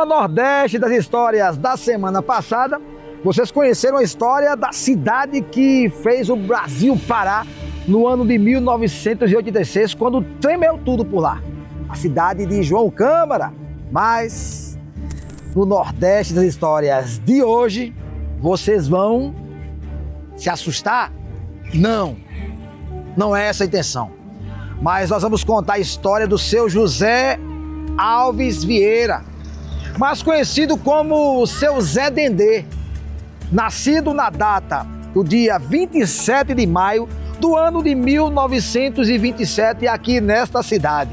programa Nordeste das Histórias da semana passada, vocês conheceram a história da cidade que fez o Brasil parar no ano de 1986, quando tremeu tudo por lá. A cidade de João Câmara. Mas no Nordeste das Histórias de hoje, vocês vão se assustar? Não, não é essa a intenção. Mas nós vamos contar a história do seu José Alves Vieira, mais conhecido como o seu Zé Dendê, nascido na data do dia 27 de maio do ano de 1927 aqui nesta cidade.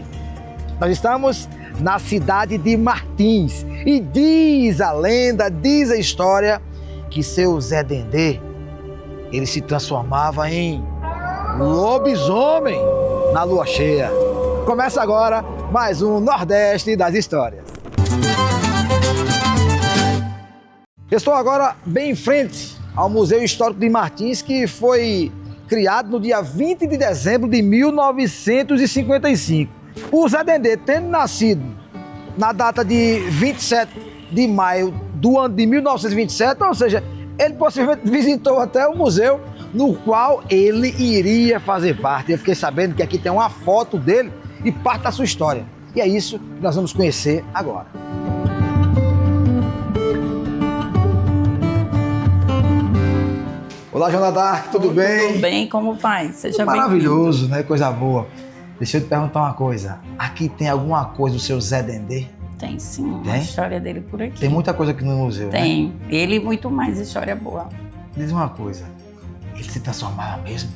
Nós estamos na cidade de Martins e diz a lenda, diz a história que seu Zé Dendê, ele se transformava em lobisomem na lua cheia. Começa agora mais um Nordeste das Histórias. Estou agora bem em frente ao Museu Histórico de Martins, que foi criado no dia 20 de dezembro de 1955. O Zé Dendê, tendo nascido na data de 27 de maio do ano de 1927, ou seja, ele possivelmente visitou até o museu no qual ele iria fazer parte. Eu fiquei sabendo que aqui tem uma foto dele e parte da sua história. E é isso que nós vamos conhecer agora. Olá, Joana Dark, tudo bem? Tudo bem, como vai? Seja bem-vindo. Maravilhoso, né? Coisa boa. Deixa eu te perguntar uma coisa. Aqui tem alguma coisa do seu Zé Dendê? Tem sim, Tem? a história dele por aqui. Tem muita coisa aqui no museu, Tem, né? ele e muito mais história boa. Diz uma coisa, ele se transformava mesmo?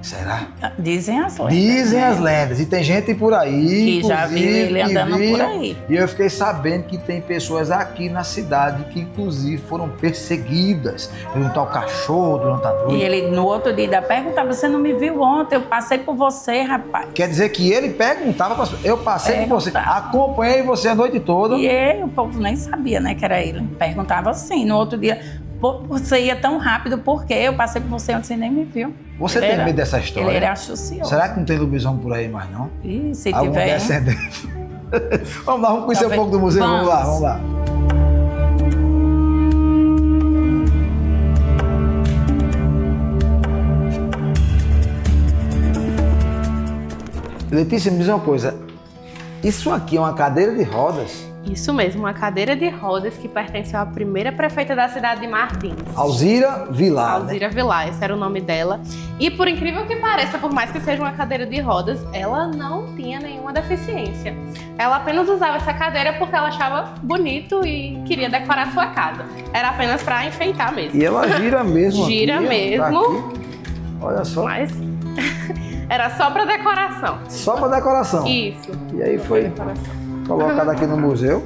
Será? Dizem as lendas. Dizem né? as lendas. E tem gente por aí, Que já viu ele andando por aí. E eu fiquei sabendo que tem pessoas aqui na cidade que, inclusive, foram perseguidas pelo tal cachorro durante a noite. E ele, no outro dia, ainda perguntava, você não me viu ontem? Eu passei por você, rapaz. Quer dizer que ele perguntava para as pessoas, eu passei por você, acompanhei você a noite toda. E ele, o povo nem sabia, né, que era ele. Perguntava assim, no outro dia, você ia tão rápido, por quê? Eu passei por você ontem, você nem me viu. Você tem medo dessa história? Ele era astucioso. Será que não tem lobisomem por aí mais, não? E se Algum tiver... descendente? Vamos lá, vamos conhecer Talvez. um pouco do museu, vamos lá. Letícia, me diz uma coisa, isso aqui é uma cadeira de rodas? Isso mesmo, uma cadeira de rodas que pertenceu à primeira prefeita da cidade de Martins. Alzira Vilar, né? Alzira Vilar, esse era o nome dela. E por incrível que pareça, por mais que seja uma cadeira de rodas, ela não tinha nenhuma deficiência. Ela apenas usava essa cadeira porque ela achava bonito e queria decorar sua casa. Era apenas para enfeitar mesmo. E ela gira mesmo. Gira aqui, mesmo. Aqui. Olha só. Mas era só para decoração. Só para decoração. Isso. E aí foi colocado aqui no museu.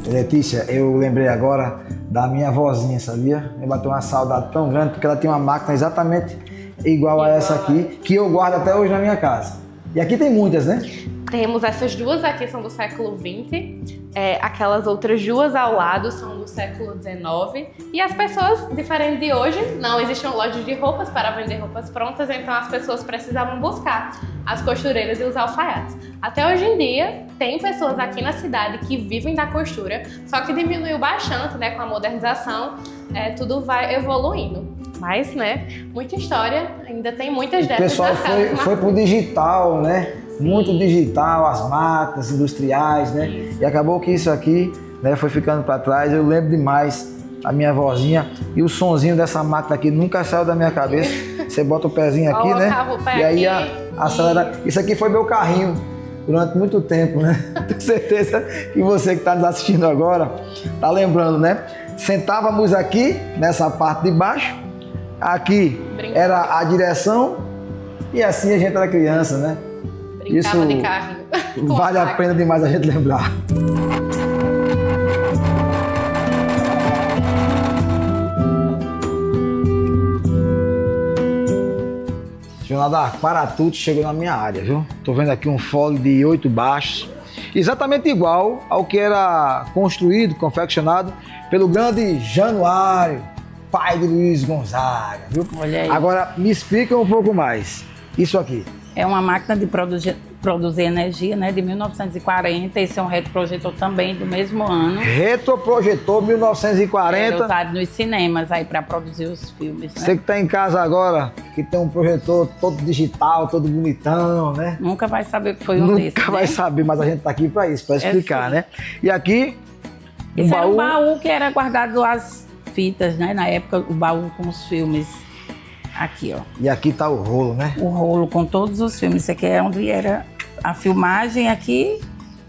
Letícia, eu lembrei agora da minha vozinha, sabia? Me bateu uma saudade tão grande, porque ela tinha uma máquina exatamente igual a essa aqui, que eu guardo até hoje na minha casa. E aqui tem muitas, né? Temos essas duas aqui, são do século XX, aquelas outras duas ao lado são do século XIX. E as pessoas, diferente de hoje, não existiam lojas de roupas para vender roupas prontas, então as pessoas precisavam buscar as costureiras e os alfaiates. Até hoje em dia, tem pessoas aqui na cidade que vivem da costura, só que diminuiu bastante, né, com a modernização, tudo vai evoluindo. Mas, né, muita história, ainda tem muitas dessas. O pessoal foi pro digital, né? Muito digital, as máquinas industriais, né? Isso. E acabou que isso aqui, né, foi ficando para trás. Eu lembro demais a minha vozinha e o sonzinho dessa máquina aqui nunca saiu da minha cabeça. Você bota o pezinho aqui, né? O pé e aí aqui, acelera. Isso aqui foi meu carrinho durante muito tempo, né? Tenho certeza que você que está nos assistindo agora tá lembrando, né? Sentávamos aqui nessa parte de baixo, aqui era a direção e assim a gente era criança, né? Brincava isso de carrinho. Vale a pena demais a gente lembrar. Jonadar, Paratute chegou na minha área, viu? Tô vendo aqui um fole de 8 baixos, exatamente igual ao que era construído, confeccionado pelo grande Januário. pai de Luiz Gonzaga, viu? Olha aí. Agora, me explica um pouco mais. Isso aqui. É uma máquina de produzir energia, né, de 1940. Esse é um retroprojetor também do mesmo ano. Retroprojetor É 1940. usado nos cinemas aí para produzir os filmes, né? Você que está em casa agora, que tem um projetor todo digital, todo bonitão, né? Nunca vai saber o que foi um desse, Nunca vai né? saber, mas a gente tá aqui para isso, para explicar, sim. né? E aqui, Esse era um baú que era guardado as fitas, né? Na época, o baú com os filmes. Aqui, ó. E aqui tá o rolo, né? O rolo com todos os filmes. Isso aqui é onde era a filmagem. Aqui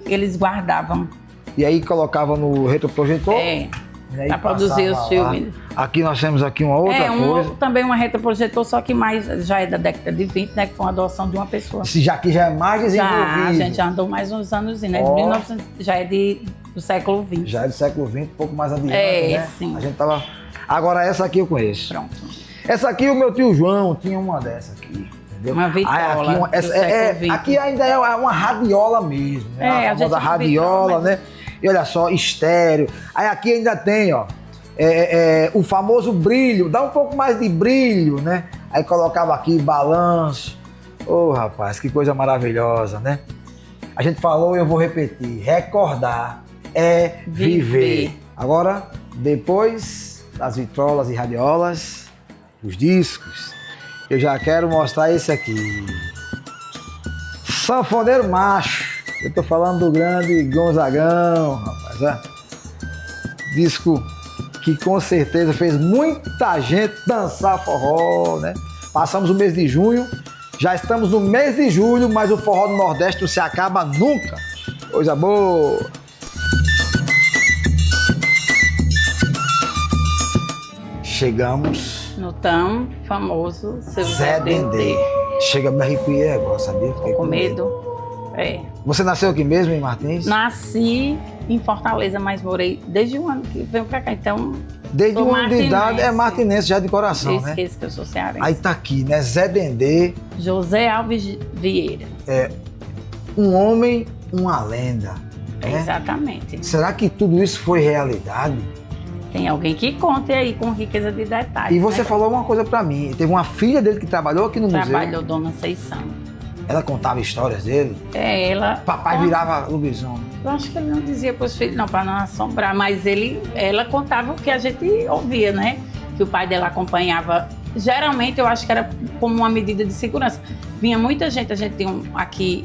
eles guardavam. E aí colocava no retroprojetor. É, e aí para produzir os passava filmes. lá. Aqui nós temos aqui uma outra coisa. Também uma retroprojetor, só que mais já é da década de 20, né? Que foi uma adoção de uma pessoa. Esse já aqui já é mais desenvolvido. Já, a gente já andou mais uns anos, né? Ó. 1900, já é do século XX. Já é do século XX, um pouco mais adiante, É, né? sim. A gente tava... Agora essa aqui eu conheço. Pronto. Essa aqui o meu tio João tinha uma dessa aqui. Entendeu? Uma vitola Aí aqui, do século XX. aqui ainda é uma radiola mesmo, né? É, a a gente famosa não radiola, vitrola, mas- né? E olha só, estéreo. Aí aqui ainda tem, ó, o famoso brilho, dá um pouco mais de brilho, né? Aí colocava aqui balanço. Ô, rapaz, que coisa maravilhosa, né? A gente falou e eu vou repetir, recordar é viver. Agora, depois das vitrolas e radiolas, os discos, eu já quero mostrar esse aqui. Sanfoneiro Macho. Eu tô falando do grande Gonzagão, rapaz. Ó. Disco que com certeza fez muita gente dançar forró, né? Passamos o mês de junho, já estamos no mês de julho, mas o forró do Nordeste não se acaba nunca. Coisa boa. Chegamos. No tão famoso seu Zé Dendê. Chega, me arrepiei agora, sabia? Fiquei Com medo. É. Você nasceu aqui mesmo, em Martins? Nasci em Fortaleza, mas morei desde um ano que venho pra cá. Então, Desde sou um ano de idade é martinense. martinense já de coração, eu né? esqueço que eu sou cearense. Aí tá aqui, né? Zé Dendê, José Alves Vieira. um homem, uma lenda. Né? Exatamente. Será que tudo isso foi realidade? Tem alguém que conte aí com riqueza de detalhes. E você né? falou uma coisa pra mim. Teve uma filha dele que trabalhou aqui no Trabalhou museu. Dona Seição. Ela contava histórias dele. É, ela... Papai virava lobisomem. Eu acho que ele não dizia para os filhos, não, para não assombrar, mas ela contava o que a gente ouvia, né? Que o pai dela acompanhava. Geralmente, eu acho que era como uma medida de segurança. Vinha muita gente, a gente tem aqui,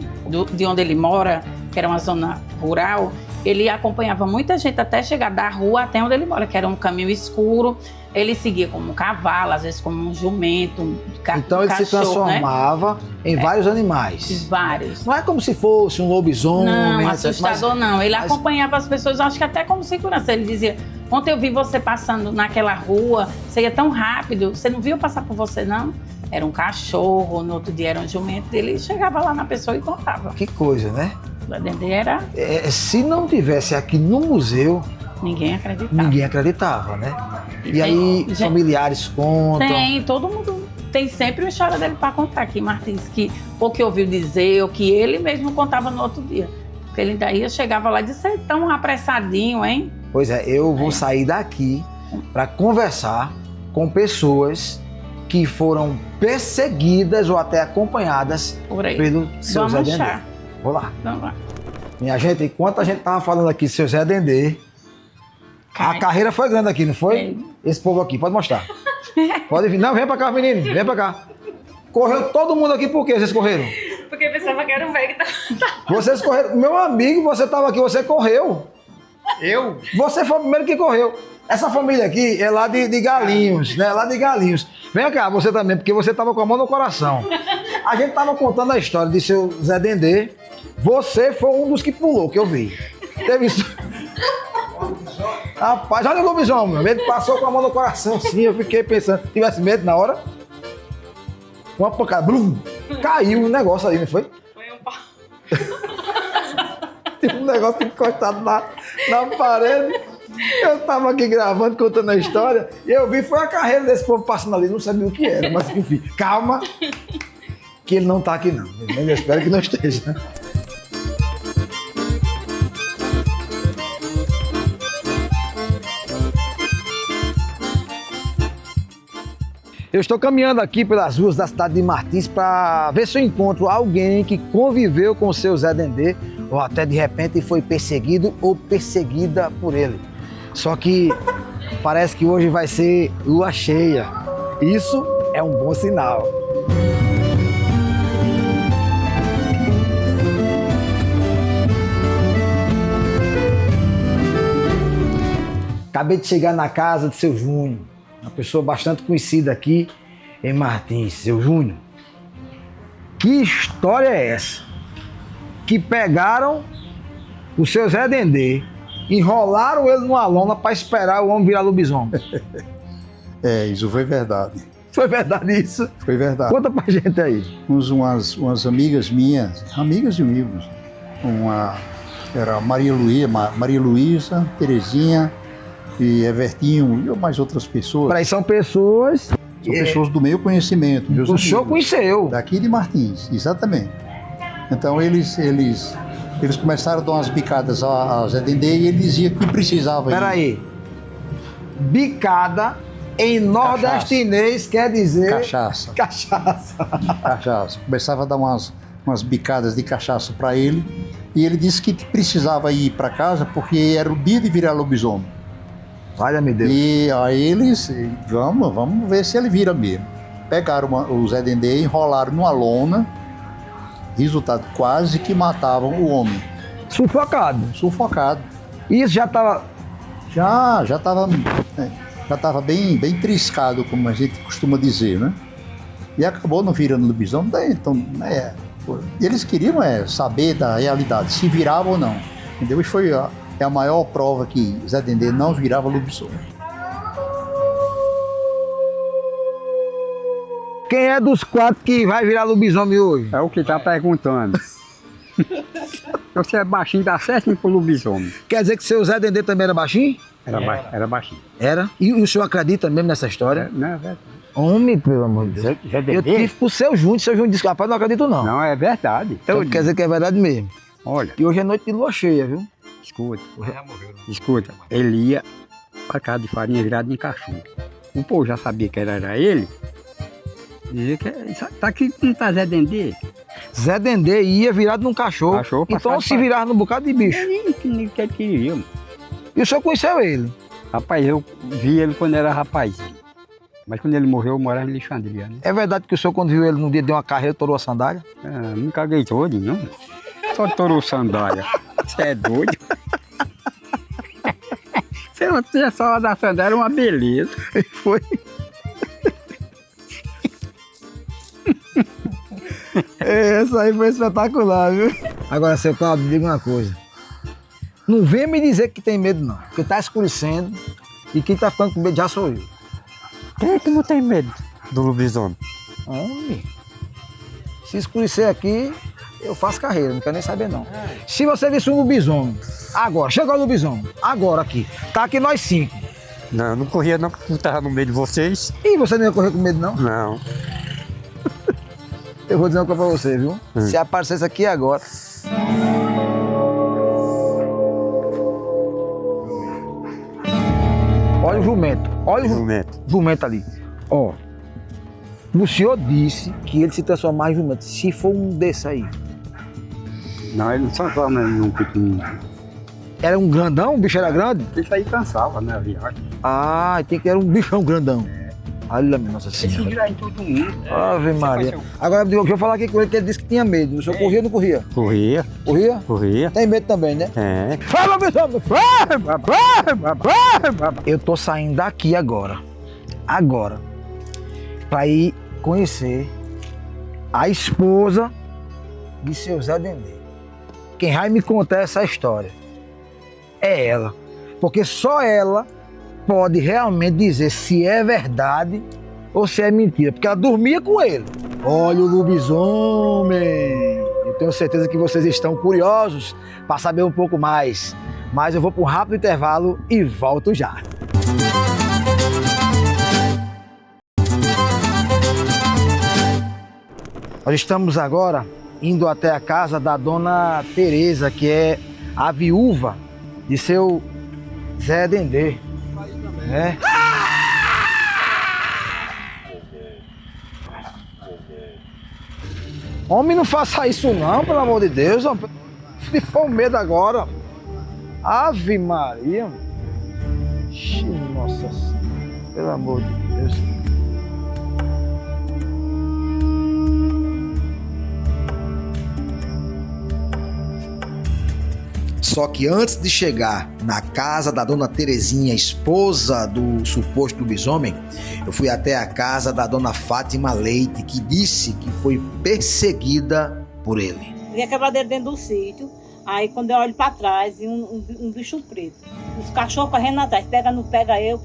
de onde ele mora, que era uma zona rural, ele acompanhava muita gente até chegar da rua até onde ele mora, que era um caminho escuro. Ele seguia como um cavalo, às vezes como um jumento, Então ele se transformava em vários animais. Vários. Não é como se fosse um lobisomem. Não, etc, assustador não. Ele acompanhava as pessoas, acho que até como segurança. Ele dizia, ontem eu vi você passando naquela rua, você ia tão rápido, você não viu passar por você, não? Era um cachorro, no outro dia era um jumento. Ele chegava lá na pessoa e contava. Que coisa, né? Lá dentro era... Se não tivesse aqui no museu, Ninguém acreditava. ninguém acreditava, né? E tem- aí, gente, familiares contam. Tem, todo mundo tem sempre uma história dele para contar aqui, Martins, que ou que ouviu dizer, ou que ele mesmo contava no outro dia. Porque ele daí chegava lá e disse, tão apressadinho, hein? Pois é, eu vou sair daqui para conversar com pessoas que foram perseguidas ou até acompanhadas Por aí. pelo seu Vamos Zé Dendê. achar. Vou lá. Vamos lá. Minha gente, enquanto a gente tava falando aqui, seu Zé Dendê, a carreira foi grande aqui, não foi? Esse povo aqui, pode mostrar. Pode vir. Não, vem pra cá, menino, vem pra cá. Correu todo mundo aqui, por quê vocês correram? Porque eu pensava que era um velho que tava... Vocês correram. Meu amigo, você tava aqui, você correu. Eu? Você foi o primeiro que correu. Essa família aqui é lá de Galinhos, né? Lá de Galinhos. Vem cá, você também, porque você tava com a mão no coração. A gente tava contando a história de seu Zé Dendê. Você foi um dos que pulou, que eu vi. Teve isso. Rapaz, olha o lobisomem, meu. Ele passou com a mão no coração assim, eu fiquei pensando, tivesse medo na hora. Uma pancada, blum, caiu um negócio aí, não foi? Foi um pau. Tem um negócio encostado na parede. Eu tava aqui gravando, contando a história, e eu vi, foi a carreira desse povo passando ali, não sabia o que era, mas enfim, calma, que ele não tá aqui não. Eu espero que não esteja. Eu estou caminhando aqui pelas ruas da cidade de Martins para ver se eu encontro alguém que conviveu com o seu Zé Dendê ou até de repente foi perseguido ou perseguida por ele. Só que parece que hoje vai ser lua cheia. Isso é um bom sinal. Acabei de chegar na casa de seu Júnior, uma pessoa bastante conhecida aqui em Martins. Seu Júnior, que história é essa? Que pegaram o seu Zé Dendê, enrolaram ele numa lona para esperar o homem virar lobisomem. Isso foi verdade. Foi verdade isso? Foi verdade. Conta pra gente aí. Umas amigas minhas, amigas e amigos, era Maria Luísa, Terezinha e Evertinho e mais outras pessoas. Peraí, são pessoas... São pessoas do meu conhecimento. O senhor conheceu. Daqui de Martins, exatamente. Então eles começaram a dar umas bicadas a Zé Dendê e ele dizia que precisava. Peraí. Bicada em nordestinês quer dizer... Cachaça. Cachaça. Cachaça. Começava a dar umas bicadas de cachaça para ele e ele disse que precisava ir para casa porque era o dia de virar lobisomem. Valha-me Deus. E aí eles, vamos ver se ele vira mesmo. Pegaram o Zé Dendê, enrolaram numa lona, resultado, quase que matavam o homem. Sufocado. Sufocado. Isso já estava... Já estava bem triscado, como a gente costuma dizer, né? E acabou não virando lobisomem. Então, eles queriam saber da realidade, se virava ou não. Entendeu? E foi a maior prova que Zé Dendê não virava lobisomem. Quem é dos 4 que vai virar lobisomem hoje? É o que tá perguntando. Você é baixinho, dá certo pro lobisomem. Quer dizer que seu Zé Dendê também era baixinho? Era baixinho. Era? E o senhor acredita mesmo nessa história? Não, é verdade. Homem, pelo amor de Deus. Zé Dendê? Eu tive pro seu Júnior disse, rapaz, não acredito não. Não, é verdade. Então quer dizer que é verdade mesmo. Olha, E hoje é noite de lua cheia, viu? escuta, ele ia pra casa de farinha virado em cachorro. O povo já sabia que era ele. Dizia que tá aqui, não tá Zé Dendê. Zé Dendê ia virado num cachorro. Cachorro então passado se virava num bocado de bicho. Nem queria. E o senhor conheceu ele? Rapaz, eu vi ele quando era rapazinho. Mas quando ele morreu, eu morava em Alexandria, né? É verdade que o senhor, quando viu ele num dia, deu uma carreira, torou a sandália? Não caguei todo, não. Só torou sandália. Você é doido? Se eu tinha só da sandália, era uma beleza. Foi. Essa aí foi espetacular, viu? Agora, seu Cláudio, me diga uma coisa. Não venha me dizer que tem medo, não. Porque tá escurecendo e quem tá ficando com medo já sou eu. Quem é que não tem medo do lobisomem? Homem, se escurecer aqui, eu faço carreira, não quero nem saber, não. Se você visse um lobisomem, agora, chegou o lobisomem, agora aqui, tá aqui nós 5. Não, eu não corria não, porque eu tava no meio de vocês. E você não ia correr com medo, não? Não. Eu vou dizer uma coisa pra você, viu? Se aparecesse aqui agora... Olha o jumento, olha o jumento ali. Ó, o senhor disse que ele se transformar em jumento. Se for um desse aí. Não, ele não transforma num pequenininho. Era um grandão? O bicho era grande? Isso aí cansava, né, a viagem. Ah, tem que era um bichão grandão. Olha, minha Nossa Esse Senhora. virar em todo mundo. Ave Maria. Agora, deixa eu falar aqui com ele, que ele disse que tinha medo. O senhor corria ou não corria? Corria, Corria? corria. Tem medo também, né? É. Fala, lobisomem! Eu tô saindo daqui agora, pra ir conhecer a esposa de seu Zé Dendê. Quem vai me contar essa história é ela, porque só ela pode realmente dizer se é verdade ou se é mentira, porque ela dormia com ele. Olha o lobisomem! Eu tenho certeza que vocês estão curiosos para saber um pouco mais, mas eu vou para um rápido intervalo e volto já. Nós estamos agora indo até a casa da dona Tereza, que é a viúva de seu Zé Dendê, né? Homem, não faça isso não, pelo amor de Deus. Homem. Se for um medo agora. Ave Maria. Ixi, nossa Senhora. Pelo amor de Deus. Só que antes de chegar na casa da dona Terezinha, esposa do suposto lobisomem, eu fui até a casa da dona Fátima Leite, que disse que foi perseguida por ele. Vi a quebradeira dentro do sítio, aí quando eu olho para trás, vi um bicho preto. Os cachorros correndo atrás, pega, não pega, eu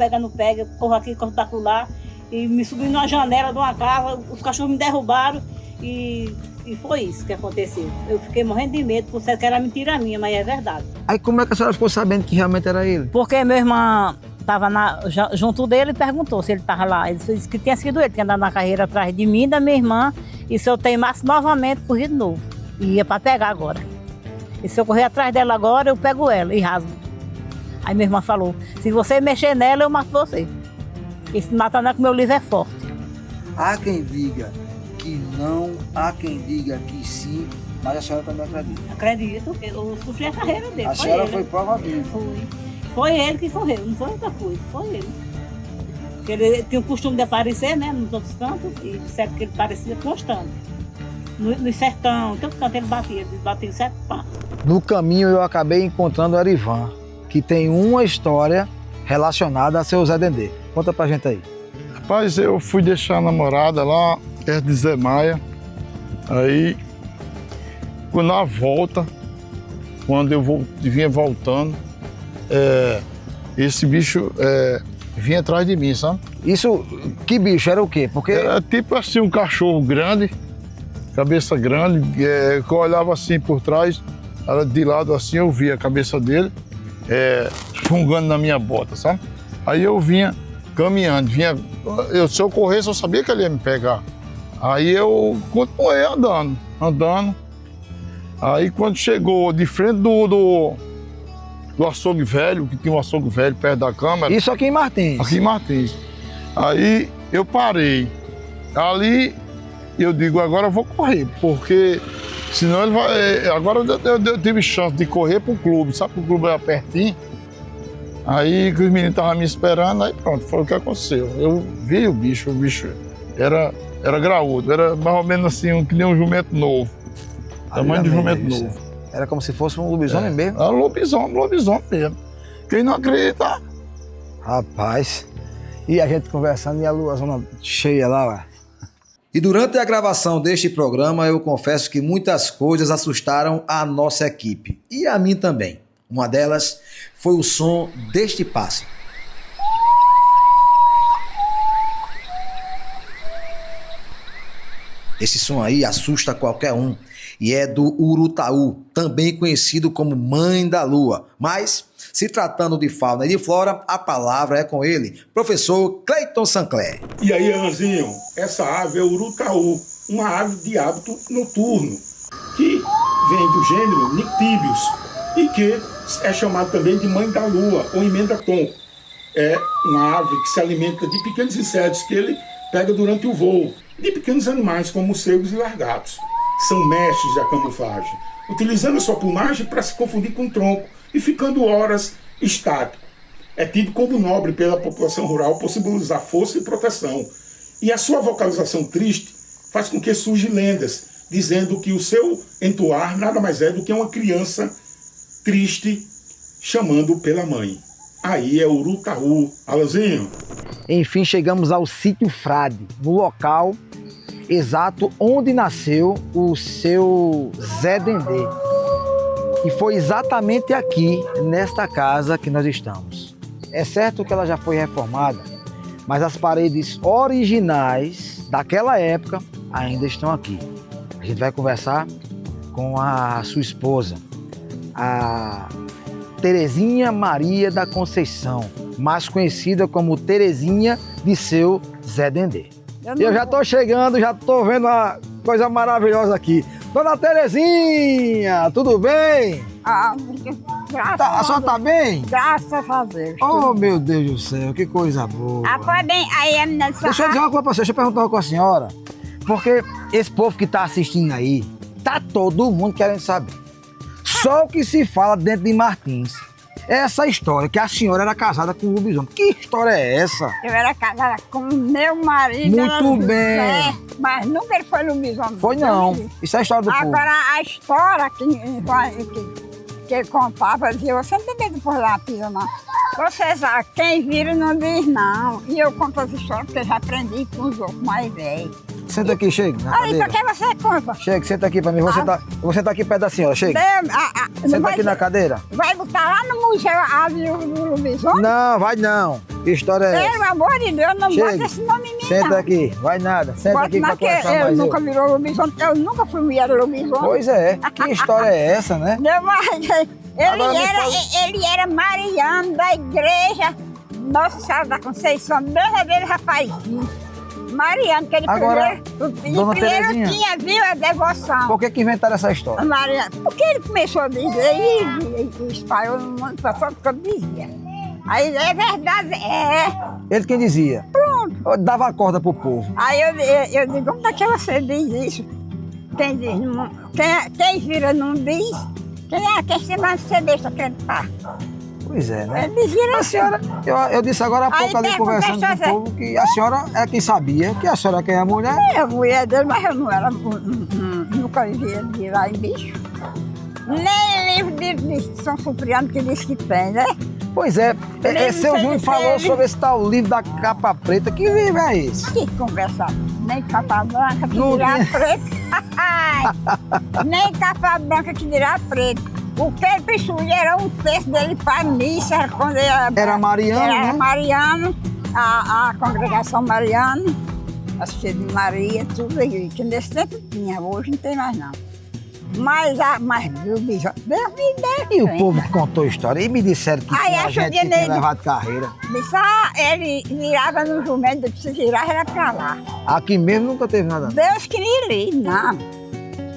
corro aqui, corro da lá, e me subi numa janela de uma casa, os cachorros me derrubaram e foi isso que aconteceu. Eu fiquei morrendo de medo, porque que era mentira minha, mas é verdade. Aí como é que a senhora ficou sabendo que realmente era ele? Porque minha irmã estava junto dele e perguntou se ele estava lá. Ele disse que tinha sido ele, tinha andado na carreira atrás de mim, da minha irmã, e se eu teimasse novamente, corri de novo. E ia para pegar agora. E se eu correr atrás dela agora, eu pego ela e rasgo. Aí minha irmã falou, se você mexer nela, eu mato você. E se matar não é que meu livro é forte. Há quem diga que não, há quem diga que sim, mas a senhora também acredita. Acredito, eu sofri a carreira dele. A senhora foi prova viva. Foi ele que correu, não foi outra coisa, foi ele. Porque ele tinha o costume de aparecer, né, nos outros cantos, e disseram que ele parecia constante. No sertão, todo canto ele batia em certo passo. No caminho eu acabei encontrando o Erivan, que tem uma história relacionada a seu Zé Dendê. Conta pra gente aí. Rapaz, eu fui deixar a namorada lá, perto de Zé Maia. Aí, na volta, quando eu vinha voltando, esse bicho vinha atrás de mim, sabe? Isso, que bicho? Era o quê? Porque... Era tipo assim, um cachorro grande, cabeça grande, que eu olhava assim por trás, de lado assim, eu via a cabeça dele fungando na minha bota, sabe? Aí eu vinha caminhando, se eu corresse, eu sabia que ele ia me pegar. Aí eu continuei andando. Aí quando chegou de frente do açougue velho, que tinha um açougue velho perto da câmara. Isso aqui em Martins? Aqui em Martins. Aí eu parei. Ali eu digo, agora eu vou correr, porque senão ele vai... Agora eu tive chance de correr pro clube, sabe que o clube era pertinho. Aí que os meninos estavam me esperando, aí pronto, foi o que aconteceu. Eu vi o bicho era graúdo, era mais ou menos assim, que nem um jumento novo. Tamanho de jumento novo. Era como se fosse um lobisomem mesmo? Era lobisomem mesmo. Quem não acredita? Rapaz, e a gente conversando e a lua zona cheia lá, ué. E durante a gravação deste programa, eu confesso que muitas coisas assustaram a nossa equipe, e a mim também. Uma delas foi o som deste pássaro. Esse som aí assusta qualquer um e é do urutaú, também conhecido como mãe da lua. Mas, se tratando de fauna e de flora, a palavra é com ele, professor Cleiton Sancler. E aí, Alanzinho, essa ave é o urutaú, uma ave de hábito noturno, que vem do gênero Nyctibius e que é chamado também de mãe da lua, ou emenda-tom. É uma ave que se alimenta de pequenos insetos que ele pega durante o voo, e de pequenos animais como morcegos e lagartos. São mestres da camuflagem, utilizando a sua plumagem para se confundir com o tronco e ficando horas estático. É tido como nobre pela população rural por simbolizar força e proteção. E a sua vocalização triste faz com que surjam lendas, dizendo que o seu entoar nada mais é do que uma criança triste chamando pela mãe. Aí é o urutaú, Alanzinho. Enfim, chegamos ao sítio Frade, no local exato onde nasceu o seu Zé Dendê. E foi exatamente aqui, nesta casa que nós estamos. É certo que ela já foi reformada, mas as paredes originais daquela época ainda estão aqui. A gente vai conversar com a sua esposa, a Terezinha Maria da Conceição, mais conhecida como Terezinha de seu Zé Dendê. Eu já estou chegando, já estou vendo uma coisa maravilhosa aqui. Dona Terezinha, tudo bem? Graças A senhora está bem? Graças a Deus. Oh, meu Deus do céu, que coisa boa. Foi bem, aí a menina Deixa eu dizer uma coisa para você, deixa eu perguntar uma coisa com a senhora. Porque esse povo que tá assistindo aí, tá todo mundo querendo saber. Só o que se fala dentro de Martins é essa história, que a senhora era casada com o lobisomem. Que história é essa? Eu era casada com meu marido. Muito bem. Mas nunca ele foi lobisomem. Foi não. Isso é a história do povo. Agora, a história que ele contava, dizia, você não tem medo por lá, pisa, não. Você sabe, quem vira não diz não. E eu conto as histórias porque eu já aprendi com os outros mais velhos. Senta aqui, chega. Aí, por que você conta? Chega, senta aqui pra mim. Eu vou sentar aqui perto da senhora, chega. Senta aqui na cadeira. Vai botar lá no museu a do lobisomem? Não, vai não. Que história é essa? Pelo amor de Deus, não Chega. bota esse nome em mim, Senta não. aqui, vai nada. Senta aqui pra conversar eu mais nunca virou lobisomem, eu nunca fui mulher lobisomem. Pois é, que história é essa, né? Meu marido, ele era mariano da igreja Nossa Senhora da Conceição, verdadeiro rapazinho. Mariano, que ele Agora, Dona primeiro Terezinha, tinha, viu, a devoção. Por que inventaram essa história? Mariano, porque ele começou a dizer e espalhou no mundo para fora porque eu dizia. Aí é verdade, Ele quem dizia? Pronto. Eu dava a corda pro povo. Aí eu digo, como é que você diz isso? Quem diz, quem vira não diz. Quem se mais ser besta acreditar? Pois é, né? Ele dizia A senhora, eu disse agora há pouco ali conversando com o povo que a senhora é quem sabia, que a senhora quem é a mulher. É a mulher dele, mas eu não era, nunca via de lá em bicho. Nem livro de São Cipriano que diz que tem, né? Pois é, seu Júnior falou sobre esse tal livro da capa preta. Que livro é esse? Que conversa, nem capa branca que Não dirá tem. preto. Nem capa branca que dirá preto. O que ele possuía era um texto dele para missa, quando ele Era mariano, era né? mariano, a congregação mariana, a Cheia de Maria, tudo aí, que nesse tempo tinha, hoje não tem mais não. Mas viu, bicho, Deus me deu. E o povo que contou a história e me disseram que Aí, tinha acho gente que que tinha nele- levado carreira. Disse, ele virava no jumento, se virar era pra lá. Aqui mesmo nunca teve nada. Deus que me livre, não.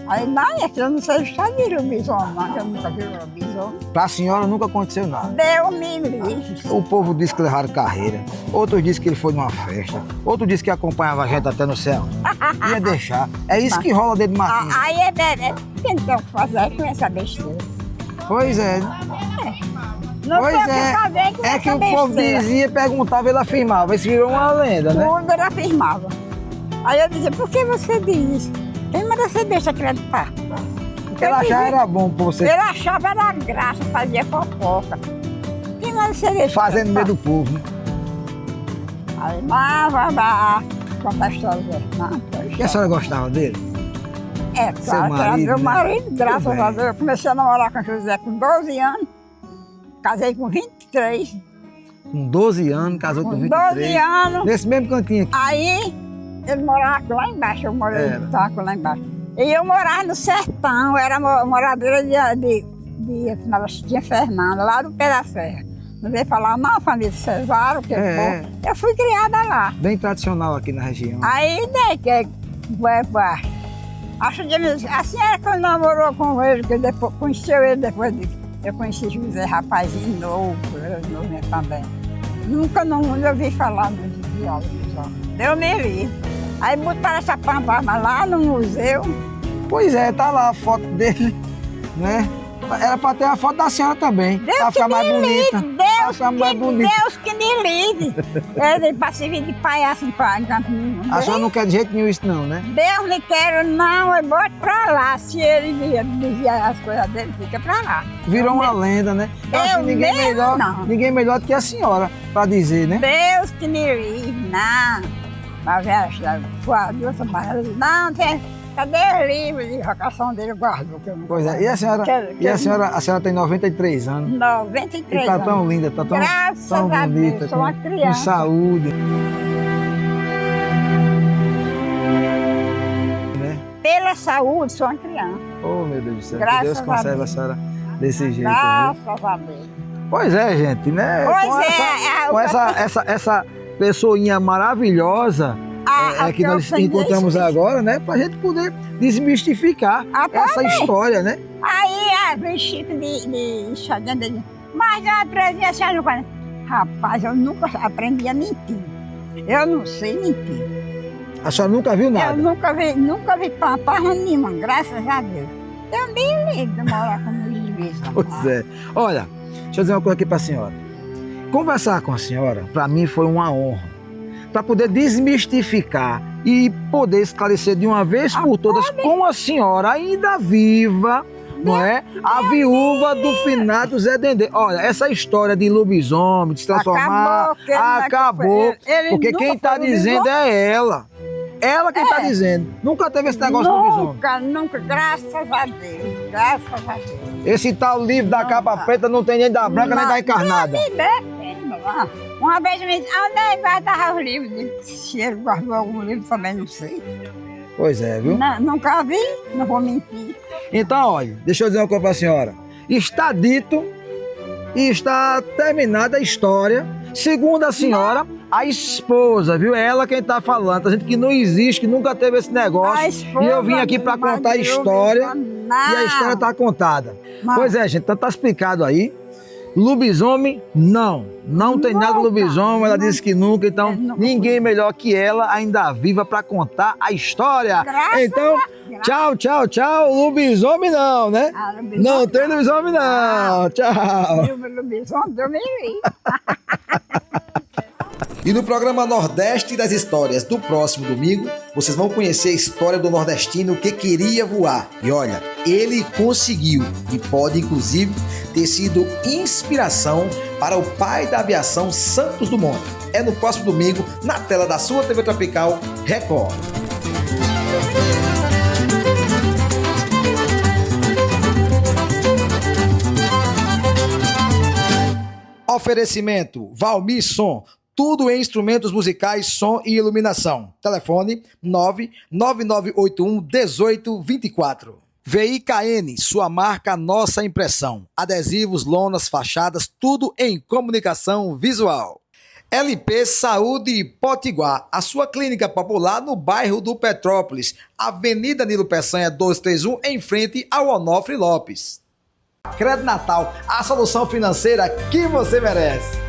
Aí, não, é que eu não sei história de lobisomem, não, que eu nunca vi lobisomem. Pra senhora nunca aconteceu nada. Deus me livre. O povo disse que levaram carreira, outros disse que ele foi numa festa, outro disse que acompanhava a gente até no céu. Ia deixar. É isso que rola dentro de Martins. Aí quem tem o que fazer com essa besteira? Pois é. Não Pois tem o que é. fazer com É essa que o povo besteira. dizia, perguntava, ele afirmava. Isso virou uma lenda, né? Tudo ele afirmava. Aí eu dizia, por que você diz isso? Quem manda você deixa acreditar? Ele achava era bom pra você. Ele achava era graça, fazia fofoca. Quem manda você deixa Fazendo medo do povo, né? Aí, vai, conta a história dele. Não, E a senhora gostava dele? É, Seu claro, que era marido, meu né? marido, graças Pois é. a Deus. Eu comecei a namorar com o José com 12 anos, casei com 23. Com 12 anos, casou com 23. 12 anos. Nesse mesmo cantinho aqui. Aí, ele morava lá embaixo, eu morei no taco lá embaixo. E eu morava no sertão, era moradora de tinha Fernanda, lá do Pé da Serra. Não veio falar, não, família Cesário, que eu fui criada lá. Bem tradicional aqui na região. Aí, daí que acho que a senhora quando namorou com ele, que depois, conheceu ele depois eu conheci José, rapazinho novo, novo também. Nunca não ouvi falar de diálogo. Deu me livre. Aí botaram essa pampa lá no museu. Pois é, tá lá a foto dele, né? Era pra ter a foto da senhora também. Pra ficar mais bonita. Deus que me livre. Ele pra servir de palhaço em Campinho. A senhora não quer de jeito nenhum isso não, né? Deus me quer, não, eu boto pra lá. Se ele dizia as coisas dele, fica pra lá. Virou uma lenda, né? Eu acho que ninguém melhor do que a senhora pra dizer, né? Deus que me livre, não. Mas não, cadê o livro de vocação dele? Guardou. Pois é, e a senhora tem 93 anos. 93 E tá anos. tão linda, tá tão, Graças tão a bonita. Deus, sou uma com criança. saúde. Pela saúde, sou uma criança. Oh, meu Deus do céu. Graças Que Deus a conserve Deus. a senhora desse jeito. Viu? Graças a Deus. Pois é, gente, né? Pois Com essa pessoinha maravilhosa que nós encontramos agora, né? Pra gente poder desmistificar essa história, né? Aí, vem Chico de Xadrez dele. Mas a Terezinha, a senhora não conhece. Rapaz, eu nunca aprendi a mentir. Eu não sei mentir. A senhora nunca viu nada? Eu nunca vi fantasma nenhuma, graças a Deus. Eu me livre de morar com meus vizinhos. Pois é. Olha, deixa eu dizer uma coisa aqui para a senhora. Conversar com a senhora, para mim, foi uma honra. Para poder desmistificar e poder esclarecer de uma vez por todas como a senhora ainda viva, não é? A viúva do finado Zé Dendê. Olha, essa história de lobisomem, de se transformar, acabou. Porque quem está dizendo é ela. Ela quem está dizendo. Nunca teve esse negócio de lobisomem. Nunca, graças a Deus, graças a Deus. Esse tal livro da capa preta não tem nem da branca nem da encarnada. Uma vez me disse, onde é que vai dar os livros? Se ele guardou algum livro, também não sei. Pois é, viu? Nunca vi, não vou mentir. Então, olha, deixa eu dizer uma coisa para a senhora. Está dito e está terminada a história. Segundo a senhora, a esposa, viu? É ela quem está falando. Tá gente que não existe, que nunca teve esse negócio. E eu vim aqui para contar a história. E a história está contada. Pois é, gente, então tá explicado aí. Lobisomem, não tem nada de lobisomem, ela disse que nunca, então ninguém melhor que ela, ainda viva, para contar a história. Então, tchau, lobisomem não, né? Não tem lobisomem não, tchau. Lobisomem, eu me vi. E no programa Nordeste das Histórias do próximo domingo, vocês vão conhecer a história do nordestino que queria voar. E olha, ele conseguiu e pode inclusive ter sido inspiração para o pai da aviação Santos Dumont. É no próximo domingo, na tela da sua TV Tropical Record. Oferecimento Valmir Som. Tudo em instrumentos musicais, som e iluminação. Telefone 99981-1824. VIKN, sua marca, nossa impressão. Adesivos, lonas, fachadas, tudo em comunicação visual. LP Saúde Potiguar, a sua clínica popular no bairro do Petrópolis. Avenida Nilo Peçanha 231, em frente ao Onofre Lopes. Crédito Natal, a solução financeira que você merece.